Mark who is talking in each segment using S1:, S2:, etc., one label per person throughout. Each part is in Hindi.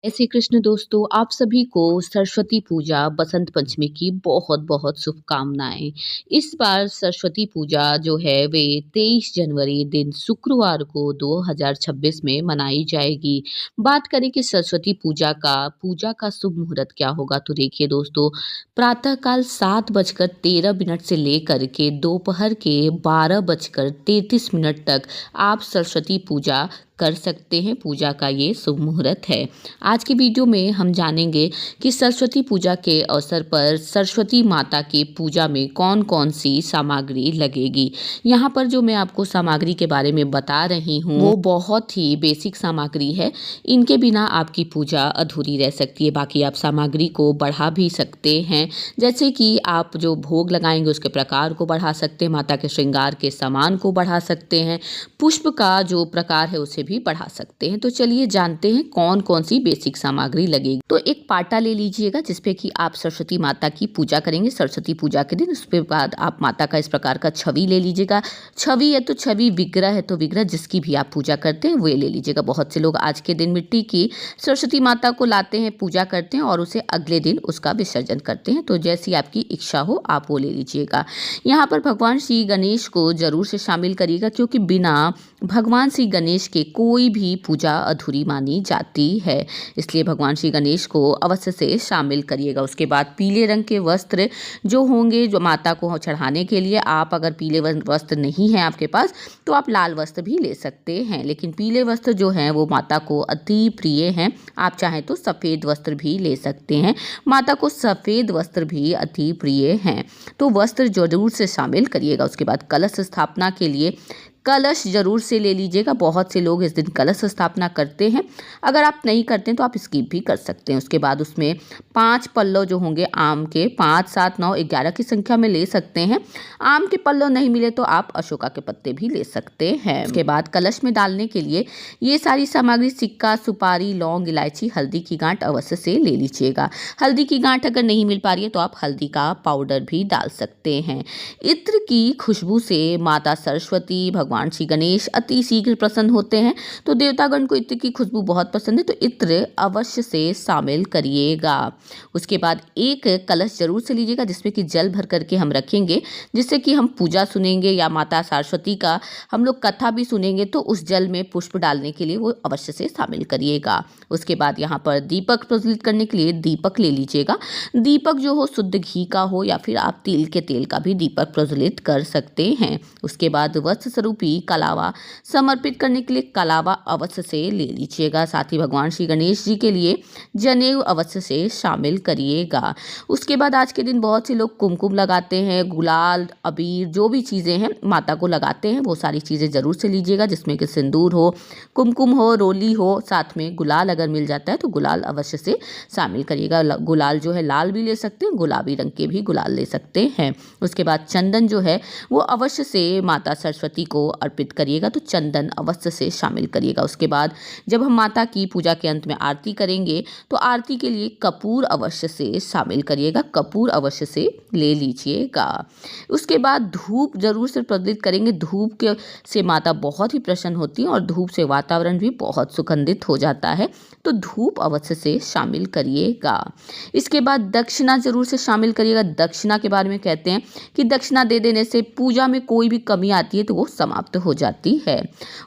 S1: जय श्री कृष्ण दोस्तों, आप सभी को सरस्वती पूजा, बसंत पंचमी की बहुत-बहुत शुभकामनाएँ। इस बार सरस्वती पूजा जो है वे 23 जनवरी दिन शुक्रवार को 2026 में मनाई जाएगी। बात करें कि सरस्वती पूजा का शुभ मुहूर्त क्या होगा, तो देखिए दोस्तों, प्रातःकाल 7:13 से लेकर के दोपहर के 12:33 तक आप सरस्वती पूजा कर सकते हैं। पूजा का ये शुभ मुहूर्त है। आज की वीडियो में हम जानेंगे कि सरस्वती पूजा के अवसर पर सरस्वती माता की पूजा में कौन कौन सी सामग्री लगेगी। यहाँ पर जो मैं आपको सामग्री के बारे में बता रही हूँ वो बहुत ही बेसिक सामग्री है। इनके बिना आपकी पूजा अधूरी रह सकती है। बाकी आप सामग्री को बढ़ा भी सकते हैं, जैसे कि आप जो भोग लगाएंगे उसके प्रकार को बढ़ा सकते हैं, माता के श्रृंगार के सामान को बढ़ा सकते हैं, पुष्प का जो प्रकार है उसे भी बढ़ा सकते हैं। तो चलिए जानते हैं कौन कौन सी बेसिक सामग्री लगेगी। तो एक पाटा ले लीजिएगा जिसपे कि आप सरस्वती माता की पूजा करेंगे सरस्वती पूजा के दिन। उसके बाद आप माता का इस प्रकार का छवि ले लीजिएगा। छवि है तो छवि, विग्रह है तो विग्रह, जिसकी भी आप पूजा करते हैं वो ले लीजिएगा। बहुत से लोग आज के दिन मिट्टी की सरस्वती माता को लाते हैं, पूजा करते हैं और उसे अगले दिन उसका विसर्जन करते हैं। तो जैसी आपकी इच्छा हो आप वो ले लीजिएगा। यहाँ पर भगवान श्री गणेश को जरूर से शामिल करिएगा, क्योंकि बिना भगवान श्री गणेश के कोई भी पूजा अधूरी मानी जाती है। इसलिए भगवान श्री गणेश को अवश्य से शामिल करिएगा। उसके बाद पीले रंग के वस्त्र जो होंगे, जो माता को चढ़ाने के लिए, आप अगर पीले वस्त्र नहीं है आपके पास तो आप लाल वस्त्र भी ले सकते हैं, लेकिन पीले वस्त्र जो हैं वो माता को अति प्रिय हैं। आप चाहें तो सफ़ेद वस्त्र भी ले सकते हैं, माता को सफ़ेद वस्त्र भी अति प्रिय हैं। तो वस्त्र जरूर से शामिल करिएगा। उसके बाद कलश स्थापना के लिए कलश जरूर से ले लीजिएगा। बहुत से लोग इस दिन कलश स्थापना करते हैं, अगर आप नहीं करते हैं तो आप स्किप भी कर सकते हैं। उसके बाद उसमें 5 पल्लव जो होंगे आम के, 5, 7, 9, 11 की संख्या में ले सकते हैं। आम के पल्लव नहीं मिले तो आप अशोका के पत्ते भी ले सकते हैं। उसके बाद कलश में डालने के लिए ये सारी सामग्री, सिक्का, सुपारी, लौंग, इलायची, हल्दी की गांठ अवश्य से ले लीजिएगा। हल्दी की गांठ अगर नहीं मिल पा रही है तो आप हल्दी का पाउडर भी डाल सकते हैं। इत्र की खुशबू से माता सरस्वती, भगवान श्री गणेश अति शीघ्र प्रसन्न होते हैं। तो देवतागण को इत्र की खुशबू बहुत पसंद है, तो इत्र अवश्य से शामिल करिएगा। उसके बाद एक कलश जरूर से लीजिएगा जिसमें कि जल भर करके हम रखेंगे, जिससे कि हम पूजा सुनेंगे या माता सरस्वती का हम लोग कथा भी सुनेंगे, तो उस जल में पुष्प डालने के लिए वो अवश्य से शामिल करिएगा। उसके बाद यहाँ पर दीपक प्रज्वलित करने के लिए दीपक ले लीजिएगा। दीपक जो हो शुद्ध घी का हो या फिर आप तिल के तेल का भी दीपक प्रज्वलित कर सकते हैं। उसके बाद वस्त्र स्वरूपी कलावा समर्पित करने के लिए कलावा अवश्य से ले लीजिएगा। साथ ही भगवान श्री गणेश जी के लिए जनेऊ अवश्य से शामिल करिएगा। उसके बाद आज के दिन बहुत से लोग कुमकुम लगाते हैं, गुलाल, अबीर, जो भी चीज़ें हैं माता को लगाते हैं वो सारी चीज़ें ज़रूर से लीजिएगा, जिसमें कि सिंदूर हो, कुमकुम हो, रोली हो, साथ में गुलाल अगर मिल जाता है तो गुलाल अवश्य से शामिल करिएगा। गुलाल जो है लाल भी ले सकते हैं, गुलाबी रंग के भी गुलाल ले सकते हैं। उसके बाद चंदन जो है वो अवश्य से माता सरस्वती को अर्पित करिएगा, तो चंदन अवश्य से शामिल करिएगा। उसके बाद जब हम माता की पूजा के अंत में आरती करेंगे तो आरती के लिए कपूर अवश्य से शामिल करिएगा, कपूर अवश्य से ले लीजिएगा। उसके बाद धूप जरूर से प्रज्वलित करेंगे। धूप के से माता बहुत ही प्रसन्न होती है और धूप से वातावरण भी बहुत सुगंधित हो जाता है, तो धूप अवश्य से शामिल करिएगा। इसके बाद दक्षिणा जरूर से शामिल करिएगा। दक्षिणा के बारे में कहते हैं कि दक्षिणा दे देने से पूजा में कोई भी कमी आती है तो वो समाप्त हो जाती है।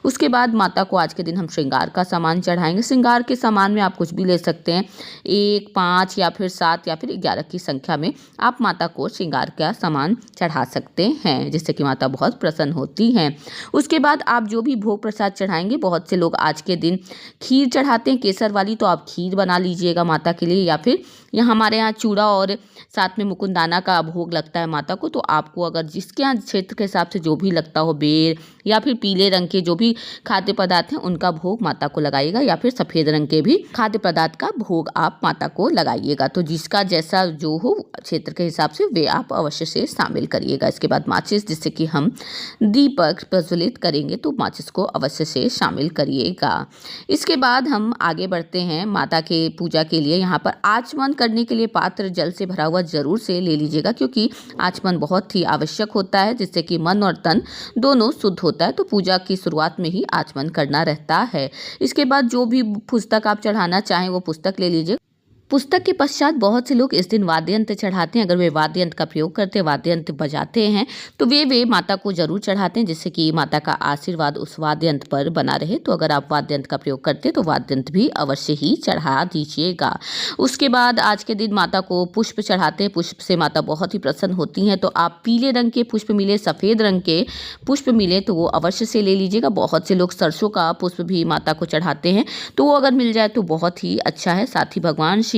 S1: उसके बाद माता को आज के दिन हम श्रृंगार का सामान चढ़ाएंगे। श्रृंगार के सामान में आप कुछ भी ले सकते हैं, 1, 5 या फिर 7 या फिर 11 की संख्या में आप माता को श्रृंगार का सामान चढ़ा सकते हैं, जिससे कि माता बहुत प्रसन्न होती हैं। उसके बाद आप जो भी भोग प्रसाद चढ़ाएंगे, बहुत से लोग आज के दिन खीर चढ़ाते हैं केसर वाली, तो आप खीर बना लीजिएगा माता के लिए, या फिर हमारे यहाँ चूड़ा और साथ में मुकुंदाना का भोग लगता है माता को, तो आपको अगर जिसके यहाँ क्षेत्र के हिसाब से जो भी लगता हो, बेर या फिर पीले रंग के जो भी खाद्य पदार्थ हैं उनका भोग माता को लगाइएगा, या फिर सफ़ेद रंग के भी खाद्य पदार्थ का भोग आप माता को लगाइएगा। तो जिसका जैसा जो हो क्षेत्र के हिसाब से वे आप अवश्य से शामिल करिएगा। इसके बाद माचिस, जिससे कि हम दीपक प्रज्वलित करेंगे, तो माचिस को अवश्य से शामिल करिएगा। इसके बाद हम आगे बढ़ते हैं माता के पूजा के लिए। यहाँ पर आचमन करने के लिए पात्र जल से भरा हुआ जरूर से ले लीजिएगा, क्योंकि आचमन बहुत ही आवश्यक होता है, जिससे कि मन और तन दोनों शुद्ध होते होता है तो पूजा की शुरुआत में ही आचमन करना रहता है। इसके बाद जो भी पुस्तक आप चढ़ाना चाहें वो पुस्तक ले लीजिए। पुस्तक के पश्चात बहुत से लोग इस दिन वाद्य यंत्र चढ़ाते हैं। अगर वे वाद्य यंत्र का प्रयोग करते हैं, वाद्य यंत्र बजाते हैं, तो वे माता को जरूर चढ़ाते हैं, जिससे कि माता का आशीर्वाद उस वाद्य यंत्र पर बना रहे। तो अगर आप वाद्य यंत्र का प्रयोग करते हैं तो वाद्य यंत्र भी अवश्य ही चढ़ा दीजिएगा। उसके बाद आज के दिन माता को पुष्प चढ़ाते हैं। पुष्प से माता बहुत ही प्रसन्न होती हैं। तो आप पीले रंग के पुष्प मिले, सफ़ेद रंग के पुष्प मिले तो वो अवश्य से ले लीजिएगा। बहुत से लोग सरसों का पुष्प भी माता को चढ़ाते हैं, तो वो अगर मिल जाए तो बहुत ही अच्छा है। साथ ही भगवान श्री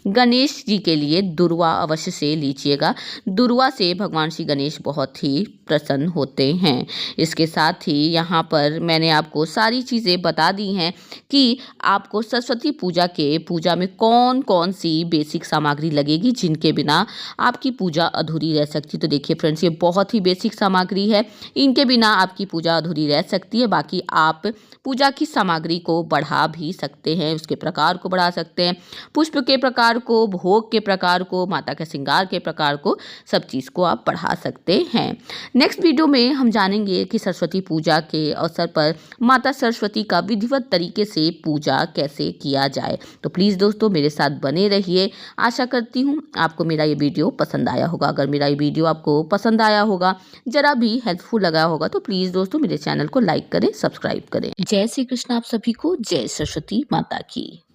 S1: गणेश जी के लिए दुर्वा अवश्य से लीजिएगा। दुर्वा से भगवान श्री गणेश बहुत ही प्रसन्न होते हैं। इसके साथ ही यहाँ पर मैंने आपको सारी चीज़ें बता दी हैं कि आपको सरस्वती पूजा में कौन कौन सी बेसिक सामग्री लगेगी, जिनके बिना आपकी पूजा अधूरी रह सकती। तो देखिए फ्रेंड्स, ये बहुत ही बेसिक सामग्री है, इनके बिना आपकी पूजा अधूरी रह सकती है। बाकी आप पूजा की सामग्री को बढ़ा भी सकते हैं, उसके प्रकार को बढ़ा सकते हैं, पुष्प के प्रकार को, भोग के प्रकार को, माता के श्रृंगार के प्रकार को, सब चीज़ को आप बढ़ा सकते हैं। नेक्स्ट वीडियो में हम जानेंगे कि सरस्वती पूजा के अवसर पर माता सरस्वती का विधिवत तरीके से पूजा कैसे किया जाए। तो प्लीज़ दोस्तों मेरे साथ बने रहिए। आशा करती हूँ आपको मेरा ये वीडियो पसंद आया होगा। अगर मेरा ये वीडियो आपको पसंद आया होगा, जरा भी हेल्पफुल लगा होगा, तो प्लीज़ दोस्तों मेरे चैनल को लाइक करें, सब्सक्राइब करें। जय श्री कृष्ण आप सभी को। जय सरस्वती माता की।